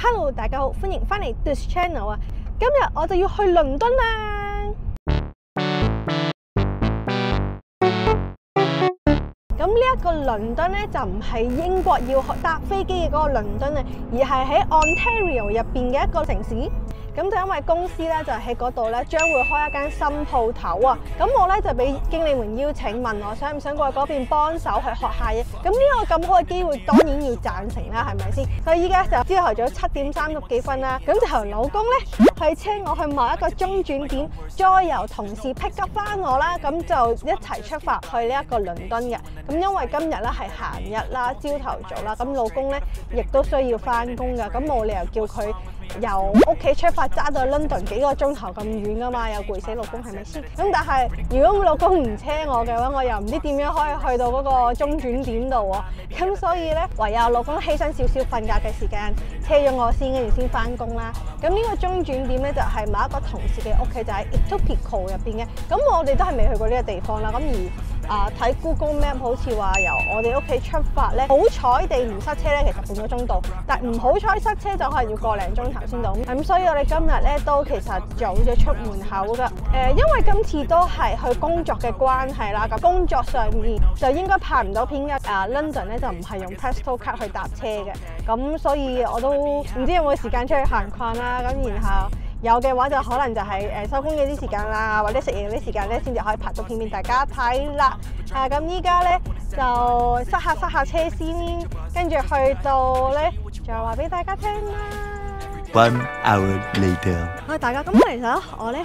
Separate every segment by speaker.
Speaker 1: Hello， 大家好，歡迎翻嚟 This Channel 啊！今日我就要去倫敦啦。咁呢一個倫敦咧，就唔係英國要搭飛機嘅嗰個倫敦啊，而係喺 Ontario 入邊嘅一個城市。咁就因為公司咧就喺嗰度咧將會開一間新鋪頭啊，咁我咧就俾經理們邀請問我想唔想過去嗰邊幫手去學下嘢。咁呢個咁好嘅機會當然要贊成啦，係咪先？所以依家就朝頭早7點30幾分啦，咁就由老公咧去車我去某一個中轉點，再由同事 pick up 翻我啦，咁就一齊出發去呢一個倫敦嘅。咁因為今日咧係閒日啦，朝頭早啦，咁老公咧亦都需要翻工噶，咁冇理由叫佢由屋企出發揸到 London 幾個鐘頭咁遠噶嘛，又攰死老公係咪先？咁但係如果老公唔車我嘅話，我又唔知點樣可以去到嗰個中轉點度喎。咁所以咧，唯有老公犧牲少少瞓覺嘅時間，車咗我先，跟住先翻工啦。咁呢個中轉點咧就係某一個同事嘅屋企，就喺 Etobicoke 入邊嘅。咁我哋都係未去過呢個地方啦。咁而睇 Google Map 好似話由我哋屋企出發咧，好彩地唔塞車咧，其實半個鐘到，但唔好彩塞車就可能要個零鐘頭先到。咁所以我哋今日咧都其實早咗出門口噶。因為今次都係去工作嘅關係啦，咁工作上面就應該拍唔到片嘅。London 咧就唔係用 Presto Card 去搭車嘅，咁所以我都唔知有冇時間出去行逛啦。咁然後有嘅話就可能就係收工嘅啲時間啦，或者食嘢啲時間咧，先至可以拍到片俾大家睇啦。咁依家咧就塞下車先，跟住去到咧再話俾大家聽啦。
Speaker 2: 1 hour later，
Speaker 1: 大家咁其實我咧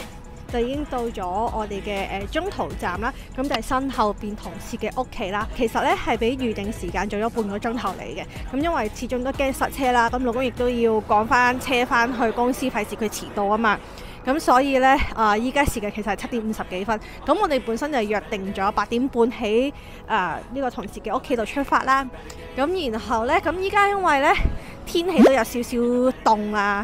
Speaker 1: 就已經到咗我哋嘅中途站啦，咁就係身後邊同事嘅屋企啦。其實咧係比預定時間早咗半個鐘頭嚟嘅，咁因為始終都驚塞車啦，咁老公亦都要趕翻車翻去公司，費事佢遲到啊嘛。咁所以咧依家時間其實係7點50幾分，咁我哋本身就約定咗8點半喺呢個同事嘅屋企度出發啦。咁然後咧，咁依家因為咧天氣都有少少凍啊，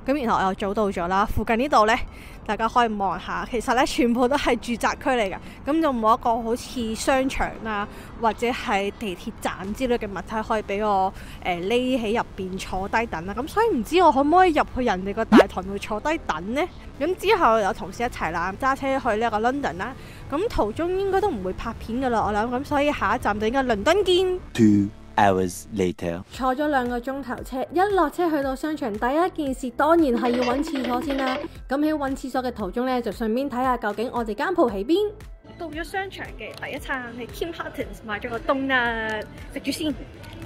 Speaker 1: 咁然後我又早到咗啦。附近呢度咧，大家可以望下，其實咧全部都係住宅區嚟㗎，咁就冇一個好似商場啊或者係地鐵站之類嘅物體可以俾我匿喺入邊坐低等啦。咁所以唔知我可唔可以入去人哋個大堂度坐低等呢？咁之後有同事一齊啦，揸車去呢個 London 啦。咁途中應該都唔會拍片㗎啦，我諗。咁所以下一站就應該倫敦見。
Speaker 2: 2 hours later，
Speaker 1: 坐咗2個鐘頭車，一落車去到商場，第一件事當然係要揾廁所先啦。咁喺揾廁所嘅途中呢，就順便睇下究竟我哋間鋪喺邊。到咗商場嘅第一餐係 Tim Hortons 買咗個冬啦，食住先。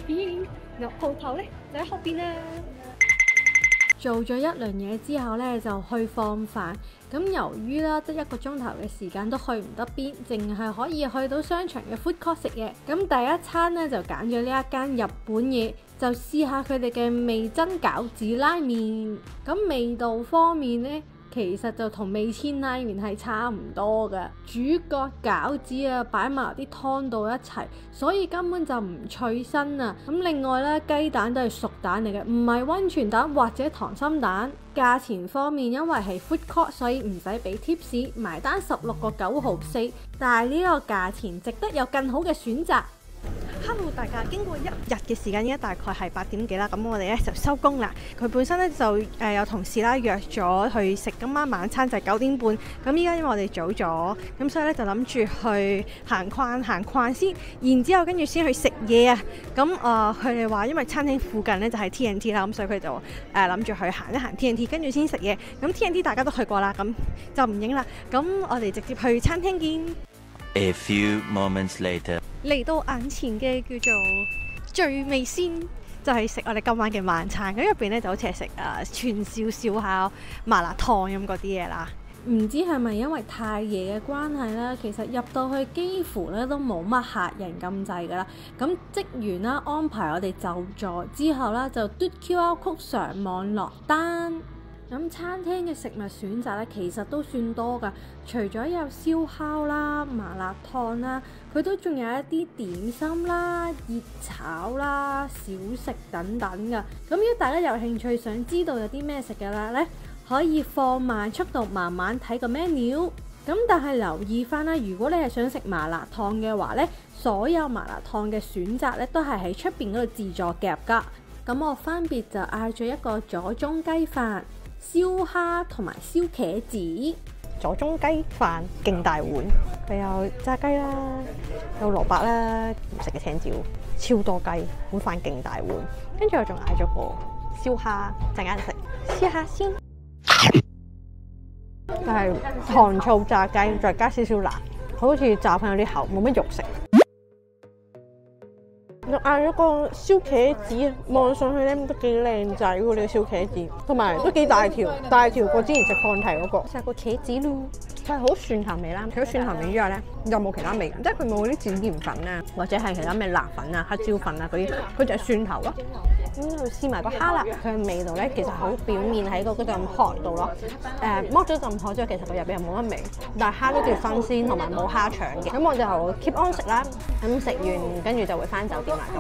Speaker 1: 咦，鋪頭呢就喺後邊啦。做咗一輪嘢之後呢，就去放飯。咁由於啦，得1個鐘頭嘅時間都去唔得邊，淨係可以去到商場嘅 food court 食嘢。咁第一餐呢，就揀咗呢一間日本嘢，就試下佢哋嘅味噌餃子拉麵。咁味道方面呢，其實就同味千拉麵係差唔多嘅，主角餃子啊擺埋啲湯度一齊，所以根本就唔脆身啊。咁另外咧，雞蛋都係熟蛋嚟嘅，唔係溫泉蛋或者溏心蛋。價錢方面，因為係 food court，所以唔使俾 tips， 埋單16個9毫4，但係呢個價錢值得有更好嘅選擇。Hello 大家，經過1日嘅時間，依家大概係8點幾啦，咁我哋咧就收工啦。佢本身咧就有同事啦約咗去食今晚晚餐，就係9點半。咁依家因為我哋早咗，咁所以咧就諗住去行逛先，然之後跟住先去食嘢啊。咁佢哋話因為餐廳附近咧就係 TNT 啦，咁所以佢就諗住去行一行 TNT， 跟住先食嘢。咁 TNT 大家都去過啦，咁就唔影啦。咁我哋直接去餐廳見。
Speaker 2: A few moments later，
Speaker 1: 嚟到眼前嘅叫做最味先，就係食我哋今晚嘅晚餐。咁入邊咧就好似係食串燒、燒烤、麻辣燙咁嗰啲嘢啦。唔知係咪因為太夜嘅關係啦，其實入到去幾乎咧都冇乜客人咁滯噶啦。咁職員啦安排我哋就座之後啦，就嘟 QR code 上網落單。咁餐廳嘅食物選擇咧，其實都算多㗎。除咗有燒烤啦、麻辣燙啦，佢都仲有一啲點心啦、熱炒啦、小食等等㗎。咁如果大家有興趣想知道有啲咩食嘅啦咧，可以放慢速度慢慢睇個 menu。咁但係留意翻啦，如果你係想食麻辣燙嘅話咧，所有麻辣燙嘅選擇咧都係喺出邊嗰度自助夾㗎。
Speaker 3: 咁我分別就嗌咗一個左宗雞飯、燒蝦同埋燒茄子。
Speaker 1: 左宗雞飯勁大碗，佢有炸雞啦，有蘿蔔啦，唔食嘅青椒，超多雞，碗飯勁大碗。跟住我仲嗌咗個燒蝦，陣間食，試下先。就係糖醋炸雞，再加少少辣，好似炸飯有啲厚，冇乜肉食。我嗌咗個燒茄子，望上去咧都幾靚仔喎，呢個燒茄子，同埋都幾大條，大條過之前食放題嗰個。食個茄子咯，佢係好蒜頭味啦，除咗蒜頭味之外咧，又冇其他味，即係佢冇嗰啲剪鹽粉啊，或者係其他咩辣粉啊、黑椒粉啊嗰啲，佢就係蒜頭咯。咁就試埋個蝦啦，佢嘅味道咧其實好表面喺嗰陣殼度咯。剝咗陣殼之後，其實佢入邊又冇乜味，但係蝦都叫新鮮同埋冇蝦腸嘅。咁我就 keep on 食啦，咁食完跟住就會翻酒店啦。咁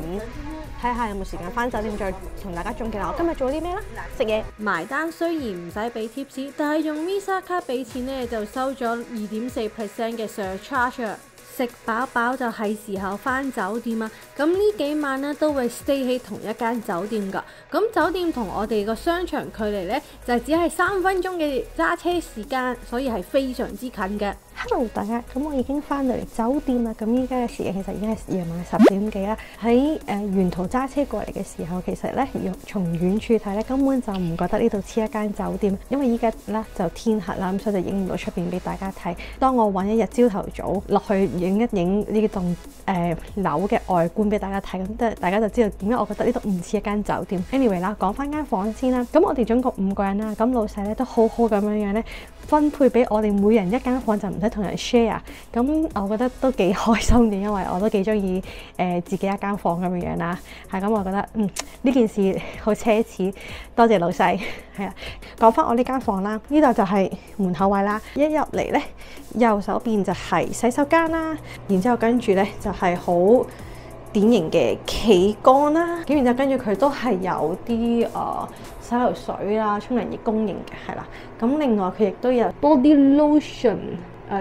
Speaker 1: 睇下有冇時間翻酒店再同大家總結下我今日做咗啲咩啦。食嘢
Speaker 3: 埋單雖然唔使俾 tips， 但係用 Visa 卡俾錢咧就收咗2.4% 嘅 surcharge。食飽飽就係時候翻酒店啦。咁呢幾晚咧都會 stay 喺同一間酒店噶。咁酒店同我哋個商場距離咧就只係3分鐘嘅揸車時間，所以係非常之近嘅。
Speaker 1: Hello 大家，咁我已經翻到嚟酒店啦。咁依家嘅時間其實已經係夜晚10點幾啦。喺沿途揸車過嚟嘅時候，其實咧從遠處睇咧根本就唔覺得呢度似一間酒店，因為依家咧就天黑啦，咁所以就影唔到出邊俾大家睇。當我揾一日朝頭早落去影一影呢棟樓嘅外觀俾大家睇，咁即係大家就知道點解我覺得呢度唔似一間酒店。Anyway 啦，講翻間房先啦。咁我哋總共5個人啦，咁老細咧都好好咁樣咧分配俾我哋每人一間房，就唔使同人 share。咁我覺得都幾開心嘅，因為我都幾中意自己一間房咁樣啦。係咁，我覺得呢件事好奢侈，多謝老細。係啦，講翻我呢間房啦，呢度就係門口位啦。一入嚟咧，右手邊就係洗手間啦，然之後跟住咧就係好典型嘅企缸啦。咁然之後跟住佢都係有啲洗頭水啦、沖涼液供應嘅，係啦。咁另外佢亦都有多啲 lotion。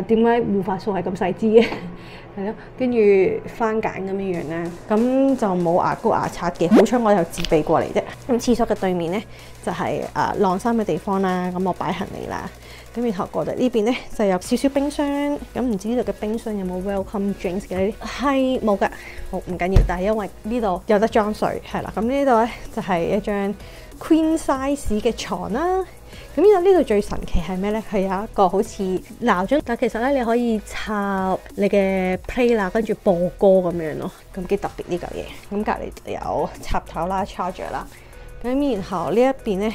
Speaker 1: 點解護髮素係咁細支嘅？係咯，跟住番梘咁樣樣咧，咁就冇牙膏牙刷嘅。好彩我有自備過嚟啫。咁廁所嘅對面咧就係晾衫嘅地方啦。咁我擺行李啦。咁然後過嚟呢邊咧就有少少冰箱。咁唔知呢度嘅冰箱有冇 welcome drinks 嘅呢啲？係冇㗎，好唔緊要。但係因為呢度有得裝水，係啦。咁呢度咧就係一張 queen size 嘅床啦。咁呢度最神奇係咩咧？佢有一個好似鬧鐘，但其實咧你可以插你嘅 play 啦，跟住播歌咁樣咯，咁幾特別呢嚿嘢。咁隔離有插頭啦、charger 啦。咁然後呢一邊咧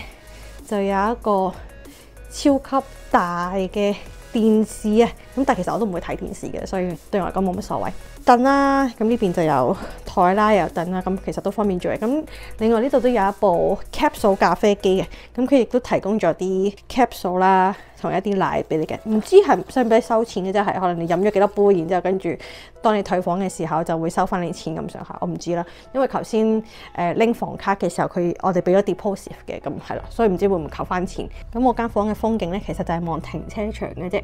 Speaker 1: 就有一個超級大嘅電視啊。咁但其實我都唔會睇電視嘅，所以對我嚟講冇乜所謂。凳啦，咁呢邊就有台啦，又有凳啦，咁其實都方便做嘢。咁另外呢度都有一部 capsule 咖啡機嘅，咁佢亦都提供咗啲 capsule 啦，同一啲奶俾你嘅。唔知係使唔使收錢嘅啫，係可能你飲咗幾多杯，然之後跟住當你退房嘅時候就會收翻你錢咁上下，我唔知啦。因為頭先拎房卡嘅時候，我哋俾咗 deposit 嘅，咁係啦，所以唔知會唔會扣翻錢。咁我間房嘅風景咧，其實就係望停車場嘅啫。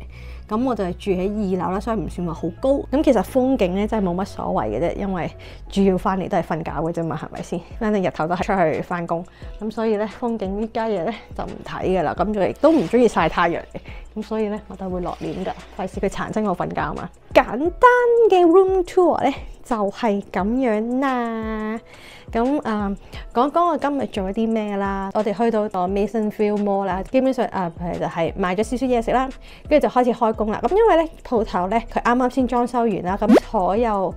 Speaker 1: 咁我就係住喺2樓啦，所以唔算話好高。咁其實風景咧真係冇乜所謂嘅啫，因為主要翻嚟都係瞓覺嘅啫嘛，係咪先？反正日頭都係出去翻工，咁所以咧風景呢家嘢咧就唔睇嘅啦。咁就亦都唔中意曬太陽嘅，咁所以咧我都會落簾㗎，費事佢殘親我瞓覺嘛。簡單嘅 room tour 咧就係咁樣啦。咁講講我今日做咗啲咩啦？我哋去到個 Masonville Mall 啦，基本上就係買咗少少嘢食啦，跟住就開始開工啦。咁因為咧鋪頭咧佢啱啱先裝修完啦，咁所有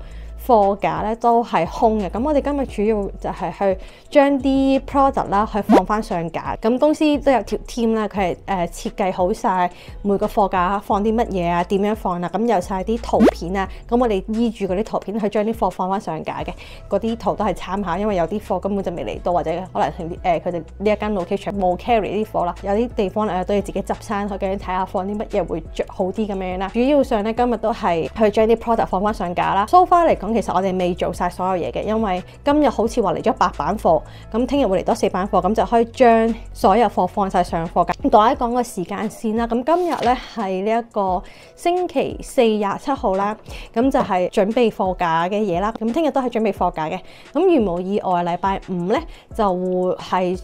Speaker 1: 貨架咧都係空嘅。咁我哋今日主要就係去將啲 product 啦去放翻上架。咁公司都有條 team 啦，佢係設計好晒每個貨架放啲乜嘢啊，點樣放啊，咁有晒啲圖片啊。咁我哋依住嗰啲圖片去將啲貨放翻上架嘅。嗰啲圖都係參考，因為有啲貨根本就未嚟到，或者可能佢哋呢一間 location 冇 carry 啲貨啦。有啲地方都要自己執生，去究竟睇下放啲乜嘢會着好啲咁樣啦。主要上咧今日都係去將啲 product 放翻上架啦。So far 嚟講，其實我哋未做晒所有嘢嘅，因為今日好似話嚟咗8版貨，咁聽日會嚟多4版貨，咁就可以將所有貨放晒上貨架。同大家講個時間線啦，咁今日呢係呢一個星期4 27號啦，咁就係準備貨架嘅嘢啦。咁聽日都係準備貨架嘅。咁如無意外，禮拜5呢就會係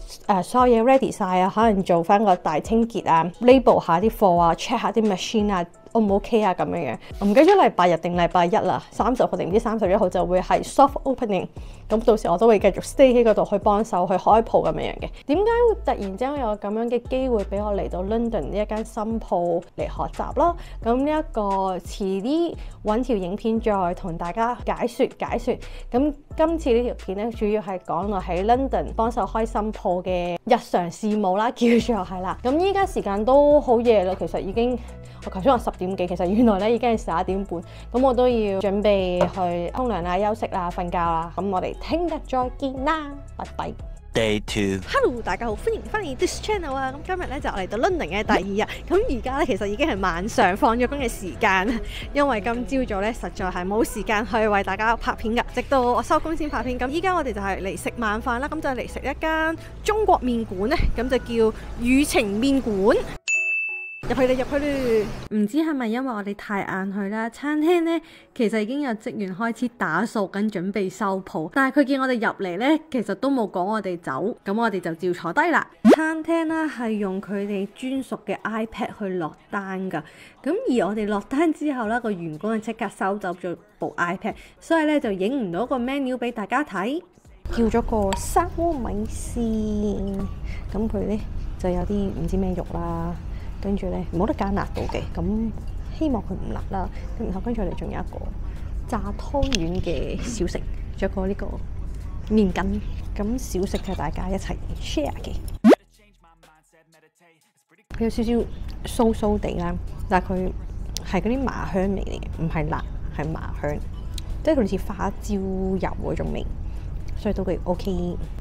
Speaker 1: 所有嘢 ready 晒啊，可能做翻個大清潔啊 ，label 下啲貨啊 ，check 下啲 machine 啊。O 唔 OK 啊咁樣樣，我唔記得咗禮拜日定禮拜1啦，30號定唔知31號就會係 soft opening， 咁到時我都會繼續 stay 喺嗰度去幫手去開鋪咁樣樣嘅。點解會突然之間有咁樣嘅機會俾我嚟到 London 呢一間新鋪嚟學習啦？咁呢一個遲啲揾條影片再同大家解說。咁今次呢條片咧，主要係講我喺 London 幫手開新鋪嘅日常事務啦，叫做係啦。咁依家時間都好夜啦，其實已經我頭先話10點幾，其實原來咧已經係11點半。咁我都要準備去沖涼啦、休息啦、瞓覺啦。咁我哋聽日再見啦，拜拜。
Speaker 2: Day 2
Speaker 1: Hello， 大家好，歡迎翻嚟 This Channel 啊！咁今日咧就嚟到 London 嘅第2日，咁而家咧其實已經係晚上放咗工嘅時間，因為今朝早咧實在係冇時間去為大家拍片㗎，直到我收工先拍片。咁依家我哋就係嚟食晚飯啦，咁就嚟食一間中國麵館咧，咁就叫宇晴麵館。入去啦！
Speaker 3: 唔知係咪因為我哋太晏去啦？餐廳呢其實已經有職員開始打掃緊，準備收鋪。但係佢見我哋入嚟呢，其實都冇趕我哋走，咁我哋就照坐低啦。餐廳呢係用佢哋專屬嘅 iPad 去落單㗎。咁而我哋落單之後呢，個員工就即刻收走咗部 iPad， 所以呢就影唔到個 menu 俾大家睇。叫咗個沙鍋米線，咁佢呢就有啲唔知咩肉啦。跟住咧冇得加辣度嘅，咁希望佢唔辣啦。咁然後跟住我哋仲有一個炸湯圓嘅小食，仲有個呢個麵筋。咁小食就大家一齊 share 嘅。佢有少少酥酥地啦，但係佢係嗰啲麻香味嚟嘅，唔係辣，係麻香，即係佢類似花椒油嗰種味，所以都幾 OK。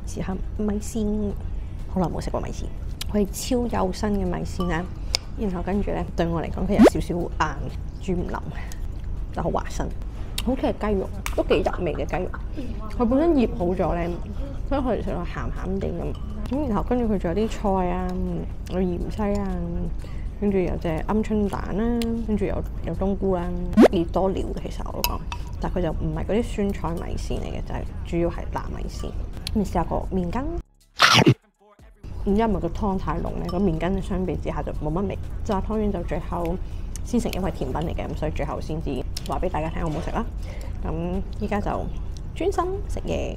Speaker 3: 試下米線，好耐冇食過米線，佢係超幼身嘅米線啦。然後跟住咧，對我嚟講佢有少少硬，煮唔腍，就好滑身。好似係雞肉，都幾入味嘅雞肉。佢本身醃好咗咧，所以佢食落鹹鹹地咁。咁然後跟住佢仲有啲菜啊，有芫茜啊，跟住有隻鵪鶉蛋啦，跟住有冬菇啦，幾多料嘅其實我都講。但係佢就唔係嗰啲酸菜米線嚟嘅，就係主要係辣米線。咁試下個麵筋。唔知係咪個湯太濃咧？個麵筋相比之下就冇乜味。炸湯圓就最後先食，因為甜品嚟嘅，咁所以最後先至話俾大家聽好唔好食啦。咁依家就專心食嘢。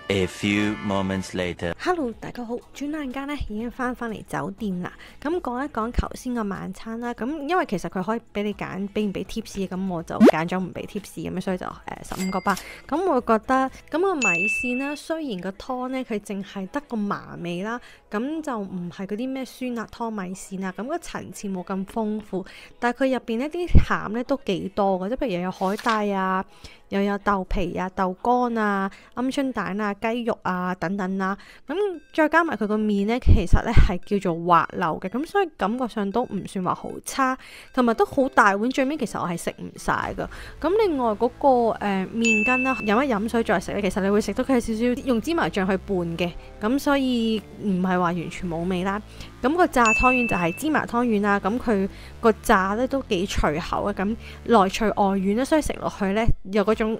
Speaker 2: A few moments later.
Speaker 1: Hello， 大家好，轉眼間咧已經翻嚟酒店啦。咁講一講頭先個晚餐啦。咁因為其實佢可以俾你揀，俾唔俾 tips 嘅，咁我就揀咗唔俾 tips 咁，所以就15個8。咁我覺得咁個米線啦，雖然個湯咧佢淨係得個麻味啦，咁就唔係嗰啲咩酸辣湯米線啊，咁個層次冇咁豐富，但係佢入邊呢啲餡咧都幾多嘅，即係譬如有海帶啊。又有豆皮啊、豆乾啊、鵪鶉蛋啊、雞肉啊等等啦，咁再加埋佢個麵呢，其實呢係叫做滑溜嘅，咁所以感覺上都唔算話好差，同埋都好大碗，最尾其實我係食唔晒噶。咁另外嗰個麵筋啦，飲一飲水再食咧，其實你會食到佢係少少用芝麻醬去拌嘅，咁所以唔係話完全冇味啦。咁個炸湯圓就係芝麻湯圓啦，咁佢個炸咧都幾脆口啊，咁內脆外軟咧，所以食落去咧有嗰種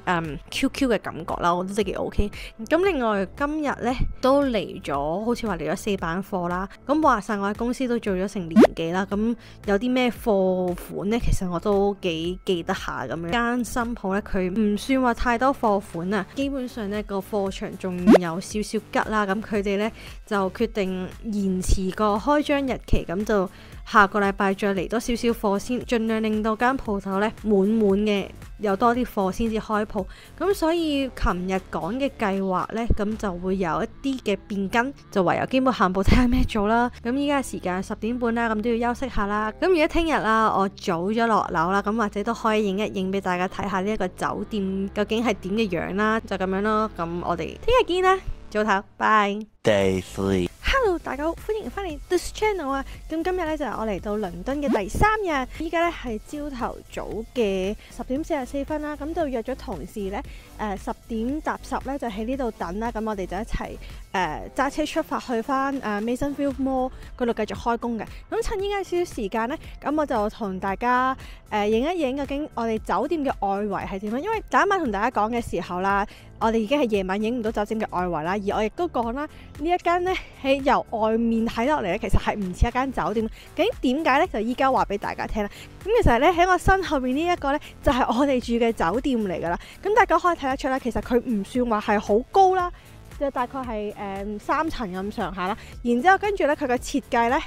Speaker 1: QQ 嘅感覺啦，我覺得都幾 OK。咁另外今日咧都嚟咗，好似話嚟咗4版貨啦。咁話晒我喺公司都做咗成年幾啦，咁有啲咩貨款咧，其實我都幾記得下咁樣。間新鋪咧佢唔算話太多貨款啊，基本上咧個貨場仲有少少吉啦，咁佢哋咧就決定延遲個開張日期，咁就下個禮拜再嚟多少少貨先，盡量令到間鋪頭咧滿嘅，有多啲貨先至開鋪。咁所以琴日講嘅計劃咧，咁就會有一啲嘅變更，就唯有基本行步睇下咩做啦。咁依家時間10點半啦，咁都要休息下啦。咁如果聽日啦，我早咗落樓啦，咁或者都可以影一影俾大家睇下呢一個酒店究竟係點嘅樣啦，就咁樣咯。咁我哋聽日見啦，早唞，拜。
Speaker 2: Day 3.
Speaker 1: Hello， 大家好，歡迎翻嚟 This Channel 啊！咁今日咧就係我嚟到倫敦嘅第3日，依家咧係朝頭早嘅10:44啦。咁就約咗同事咧，10點搭10咧就喺呢度等啦。咁我哋就一齊揸車出發去翻Masonville Mall 嗰度繼續開工嘅。咁趁依家少少時間咧，咁我就同大家影一影究竟我哋酒店嘅外圍係點樣。因為第一晚同大家講嘅時候啦，我哋已經係夜晚影唔到酒店嘅外圍啦。而我亦都講啦，呢一間咧喺由外面睇落嚟咧，其實係唔似一間酒店。究竟點解咧？就依家話俾大家聽啦。咁其實咧喺我身後邊呢一個咧，就係我哋住嘅酒店嚟噶啦。咁大家可以睇得出咧，其實佢唔算話係好高啦，就大概係3層咁上下啦。然之後跟住咧，佢嘅設計咧，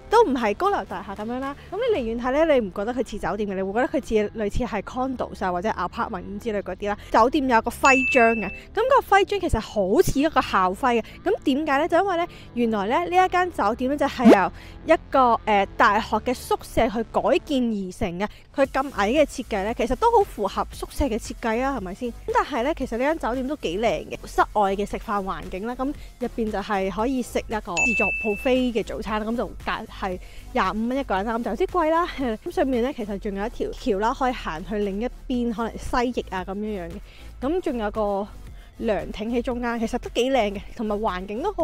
Speaker 1: 都唔係高樓大廈咁樣啦，咁你離遠睇咧，你唔覺得佢似酒店嘅，你會覺得佢似類似係 condos 或者 apartment 之類嗰啲啦。酒店有個徽章嘅，咁個徽章其實好似一個校徽嘅。咁點解咧？就因為咧，原來咧呢一間酒店咧就係由一個大學嘅宿舍去改建而成嘅。佢咁矮嘅設計咧，其實都好符合宿舍嘅設計啊，係咪先？咁但係咧，其實呢間酒店都幾靚嘅，室外嘅食飯環境啦，咁入邊就係可以食一個自助 buffet 嘅早餐，咁就係25蚊一個人啦，咁就有啲貴啦。咁上面咧其實仲有一條橋啦，可以行去另一邊，可能西翼啊咁樣樣嘅。咁仲有個涼亭喺中間，其實都幾靚嘅，同埋環境都好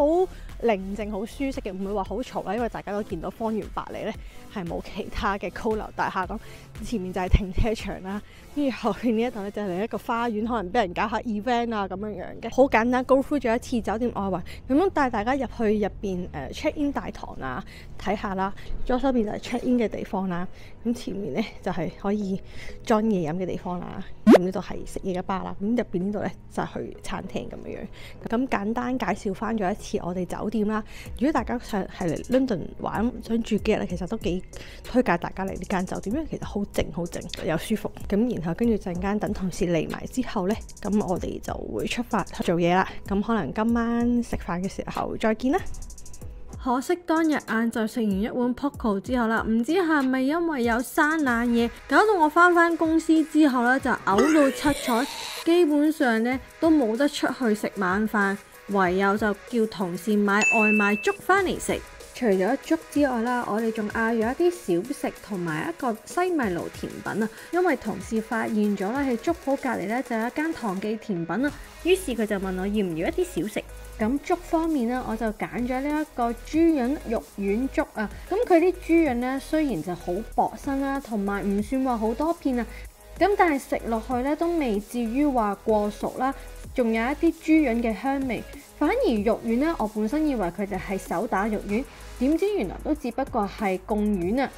Speaker 1: 寧靜、好舒適嘅，唔會話好嘈啦。因為大家都見到方圓百里咧係冇其他嘅高樓大廈，咁前面就係停車場啦，跟住後邊呢一度咧就係另一個花園，可能俾人搞下 event 啊咁樣樣嘅。好簡單 go through 咗一次酒店外圍，咁樣帶大家入去入邊check in 大堂啊睇下啦。左手邊就係 check in 嘅地方啦，咁前面咧就係可以裝嘢飲嘅地方啦。咁呢度係食嘢嘅吧啦，咁入邊呢度咧就係去餐廳咁樣樣。咁簡單介紹翻咗一次我哋酒店啦。如果大家係嚟 London 玩，想住幾日咧，其實都幾推介大家嚟呢間酒店，因為其實好靜又舒服。咁然後跟住陣間等同事嚟埋之後咧，咁我哋就會出發去做嘢啦。咁可能今晚食飯嘅時候再見啦。
Speaker 3: 可惜當日晏晝食完一碗 Poco 之後啦，唔知係咪因為有生冷嘢，搞到我翻公司之後咧就嘔到七彩，基本上咧都冇得出去食晚飯，唯有就叫同事買外賣粥翻嚟食。除咗粥之外啦，我哋仲嗌咗一啲小食同埋一個西米露甜品啊，因為同事發現咗咧喺粥鋪隔離咧就有一間唐記甜品啊，於是佢就問我要唔要一啲小食。咁粥方面呢，我就揀咗呢一個豬潤肉丸粥啊。咁佢啲豬潤呢，雖然就好薄身啦，同埋唔算話好多片啊，咁但係食落去呢，都未至於話過熟啦，仲有一啲豬潤嘅香味。反而肉丸呢，我本身以為佢哋係手打肉丸，點知原來都只不過係貢丸啊。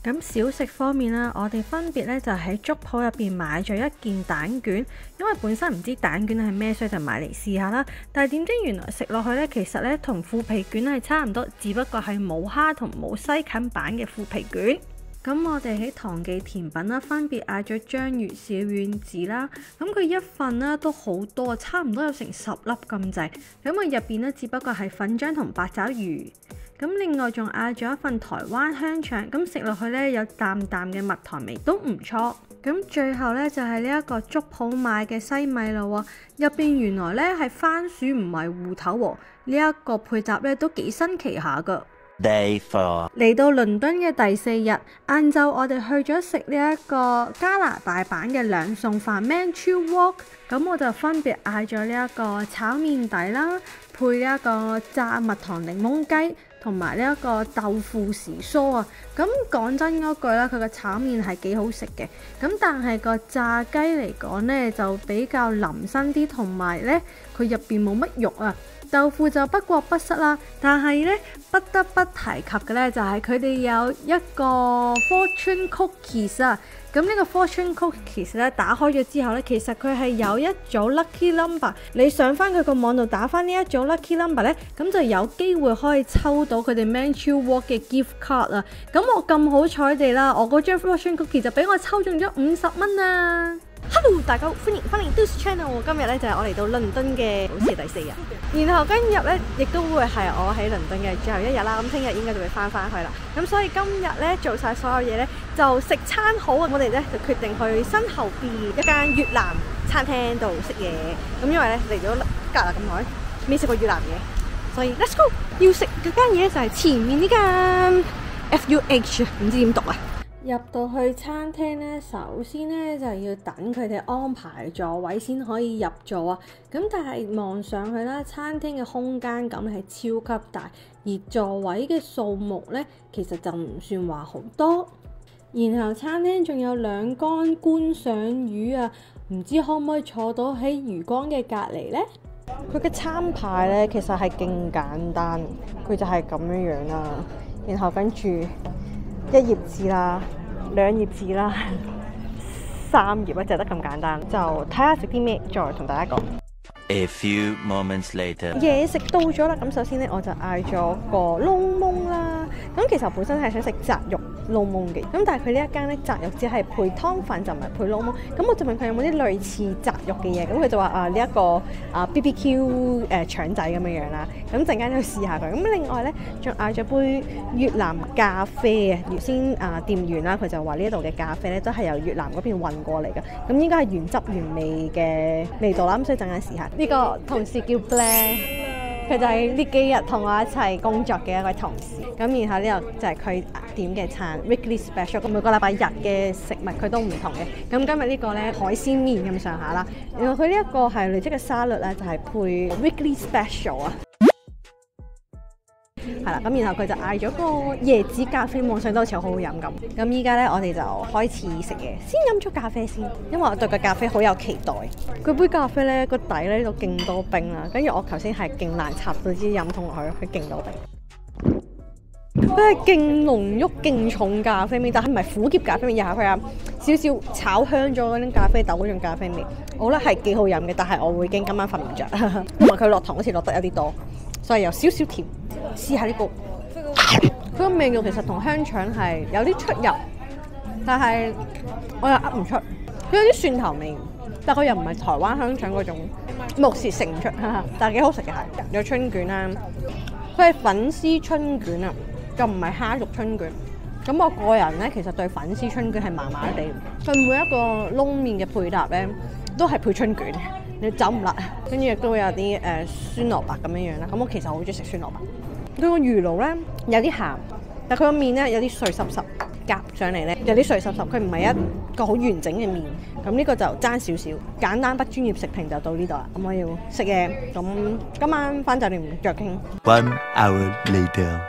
Speaker 3: 咁小食方面啦，我哋分別咧就喺粥鋪入邊買咗一件蛋卷，因為本身唔知蛋卷係咩，所以就買嚟試下啦。但係點知原來食落去咧，其實咧同腐皮卷係差唔多，只不過係冇蝦同冇西芹版嘅腐皮卷。咁我哋喺唐記甜品啦，分別嗌咗章魚小丸子啦，咁佢一份呢都好多，差唔多有成10粒咁滯。咁佢入邊呢，只不過係粉漿同八爪魚。咁另外仲嗌咗一份台灣香腸，咁食落去呢，有淡淡嘅蜜糖味，都唔錯。咁最後呢，就係呢一個粥鋪買嘅西米露喎，入邊原來呢係番薯唔係芋頭喎，呢一個配搭呢都幾新奇下噶。
Speaker 2: Day 4
Speaker 3: 嚟到倫敦嘅第4日，晏晝我哋去咗食呢一個加拿大版嘅兩餸飯 Manchu Wok， 咁我就分別嗌咗呢一個炒麵底啦，配呢一個炸蜜糖檸檬雞，同埋呢一個豆腐時蔬啊。咁講真嗰句啦，佢個炒麵係幾好食嘅，咁但係個炸雞嚟講呢，就比較腍身啲，同埋呢，佢入邊冇乜肉啊。豆腐就不過不失啦，但係咧不得不提及嘅咧就係佢哋有一個 Fortune Cookies 啊。咁呢個 Fortune Cookies 咧打開咗之後咧，其實佢係有一組 lucky number， 你上翻佢個網度打翻呢一組 lucky number 咧，咁就有機會可以抽到佢哋 Manchu Wok 嘅 gift card 啊。咁我咁好彩地啦，我嗰張 Fortune Cookie 就俾我抽中咗50蚊啊！
Speaker 1: Hello， 大家好，歡迎翻嚟 This Channel。今日咧就係我嚟到倫敦嘅好似第4日，然後今日咧亦都會係我喺倫敦嘅最後一日啦。咁聽日應該就會翻去啦。咁所以今日咧做晒所有嘢咧，就食餐好啊！我哋咧就決定去身後邊一間越南餐廳度食嘢。咁因為咧嚟咗加拿大咁耐，未食過越南嘢，所以 Let's go。要食嗰間嘢就係前面呢間 FUH， 唔知點讀啊。
Speaker 3: 入到去餐廳咧，首先咧就要等佢哋安排座位先可以入座啊。咁但係望上去啦，餐廳嘅空間感係超級大，而座位嘅數目咧其實就唔算話好多。然後餐廳仲有2缸觀賞魚啊，唔知可唔可以坐到喺魚缸嘅隔離呢？
Speaker 1: 佢嘅餐牌咧其實係勁簡單，佢就係咁樣啦。然後跟住1頁紙啦、2頁紙啦、3頁啦，就得咁簡單。就睇下食啲咩，再同大家講。
Speaker 2: A few moments later.
Speaker 1: 嘢食到咗啦，咁首先咧我就嗌咗個撈檬啦。咁其實我本身係想食雜肉撈檬嘅，咁但係佢呢一間咧雜肉只係配湯飯，就唔係配撈檬。咁我就問佢有冇啲類似雜肉嘅嘢，咁佢就話呢一個BBQ 腸仔咁樣啦。咁陣間去試下佢。咁另外咧仲嗌咗杯越南咖啡啊。原先店員啦佢就話呢一度嘅咖啡咧都係由越南嗰邊運過嚟嘅，咁應該係原汁原味嘅味道啦。咁所以陣間試下。呢個同事叫 Blair， 佢就係呢幾日同我一齊工作嘅一位同事。咁然後呢度就係佢點嘅餐 Weekly Special， 每個禮拜日嘅食物佢都唔同嘅。咁今日呢個咧海鮮麵咁上下啦，然後佢呢一個係累積嘅沙律咧就係配 Weekly Special 啊。係啦，咁然後佢就嗌咗個椰子咖啡，望上都好似好好飲咁。咁依家咧，我哋就開始食嘢，先飲咗咖啡先，因為我對個咖啡好有期待。佢杯咖啡咧個底咧呢度勁多冰啦，跟住我頭先係勁難插到支飲筒落去，佢勁多冰。佢係勁濃郁、勁重咖啡味，但係唔係苦澀咖啡味，而係佢有少少炒香咗嗰啲咖啡豆嗰種咖啡味。我覺得係幾好飲嘅，但係我會驚今晚瞓唔着，同埋佢落糖好似落得有啲多，所以有少少甜。試下呢個，佢個味道其實同香腸係有啲出入，但係我又噏唔出。佢有啲蒜頭味，但佢又唔係台灣香腸嗰種，目前食唔出，但係幾好食嘅係。有春卷啦，佢係粉絲春卷啊，就唔係蝦肉春卷。咁我個人咧其實對粉絲春卷係麻麻地，佢每一個撈麵嘅配搭咧都係配春卷，你走唔甩。跟住亦都會有啲酸蘿蔔咁樣樣啦。咁我其實好中意食酸蘿蔔。佢個魚露咧有啲鹹，但佢個麵咧有啲碎濕濕，夾上嚟咧有啲碎濕濕，佢唔係一個好完整嘅麵。咁呢個就爭少少，簡單不專業食評就到呢度啦。咁我要食嘢，咁今晚翻酒店再傾。
Speaker 2: 1 hour later.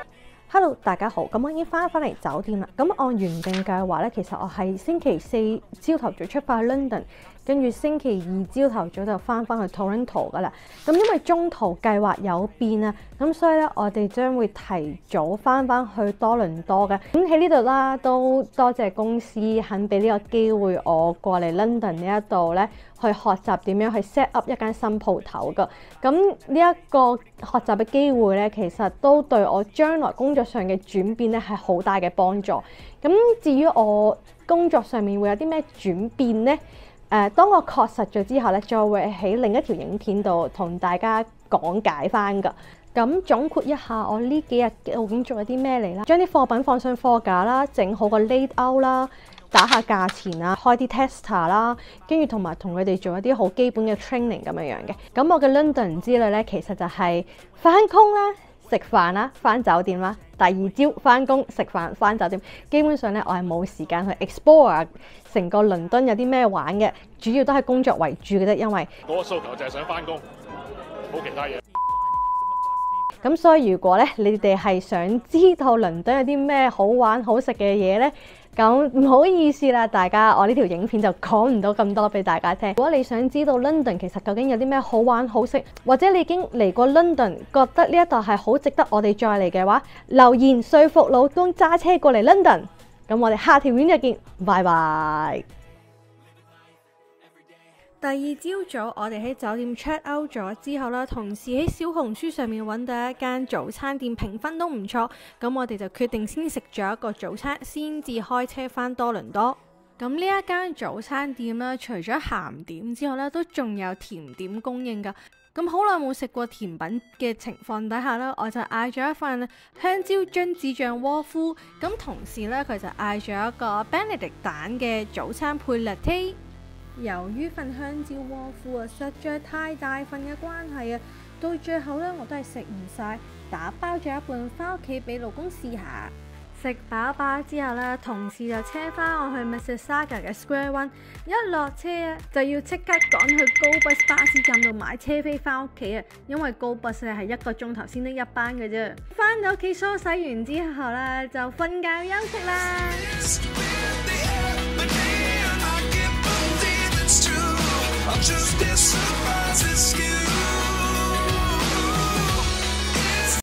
Speaker 1: Hello， 大家好，咁我已經翻嚟酒店啦。咁按原定計劃咧，其實我係星期4朝頭早出發去 London， 跟住星期2朝頭早就翻去 Toronto 噶啦。咁因為中途計劃有變啊，咁所以咧我哋將會提早翻去多倫多嘅。咁喺呢度啦，都多謝公司肯俾呢個機會我過嚟 London 呢一度咧，去學習點樣去 set up 一間新鋪頭噶。咁呢一個學習嘅機會咧，其實都對我將來工作上嘅轉變咧係好大嘅幫助。咁至於我工作上面會有啲咩轉變呢？當我確實咗之後咧，再會喺另一條影片度同大家講解翻噶。咁總括一下，我呢幾日究竟做咗啲咩嚟啦？將啲貨品放上貨架啦，整好個 layout 啦，打下價錢啦，開啲 tester 啦，跟住同埋同佢哋做一啲好基本嘅 training 咁樣嘅。咁我嘅 London 之旅咧，其實就係翻工啦、食飯啦、翻酒店啦。第二朝翻工食飯翻酒店，基本上咧我係冇時間去 explore 成個倫敦有啲咩玩嘅，主要都係工作為主嘅啫，因為
Speaker 4: 嗰個訴求就係想翻工，冇其他嘢。
Speaker 1: 咁所以如果咧你哋係想知道倫敦有啲咩好玩好食嘅嘢咧，咁唔好意思啦，大家，我呢條影片就講唔到咁多俾大家聽。如果你想知道 London 其實究竟有啲咩好玩好食，或者你已經嚟過 London， 覺得呢一度係好值得我哋再嚟嘅話，留言說服老公揸車過嚟 London。咁我哋下條片再見，拜拜。
Speaker 3: 第二朝早，我哋喺酒店 check out 咗之後啦，同時喺小紅書上面揾到一間早餐店，評分都唔錯，咁我哋就決定先食咗一個早餐，先至開車返多倫多。咁呢一間早餐店啦，除咗鹹點之外咧，都仲有甜點供應噶。咁好耐冇食過甜品嘅情況底下啦，我就嗌咗一份香蕉榛子醬窩夫，咁同時咧佢就嗌咗一個 Benedict 蛋嘅早餐配 latte。由於份香蕉窩夫啊實在太大份嘅關係啊，到最後咧我都係食唔晒，打包咗一半翻屋企俾老公試下。食飽飽之後咧，同事就車翻我去 Mississauga 嘅 Square One， 一落車就要即刻趕去 Go Bus 巴士站度買車飛翻屋企啊！因為 Go Bus 係1個鐘頭先得一班嘅啫。翻到屋企梳洗完之後咧，就瞓覺休息啦。
Speaker 5: Just as surprised as you.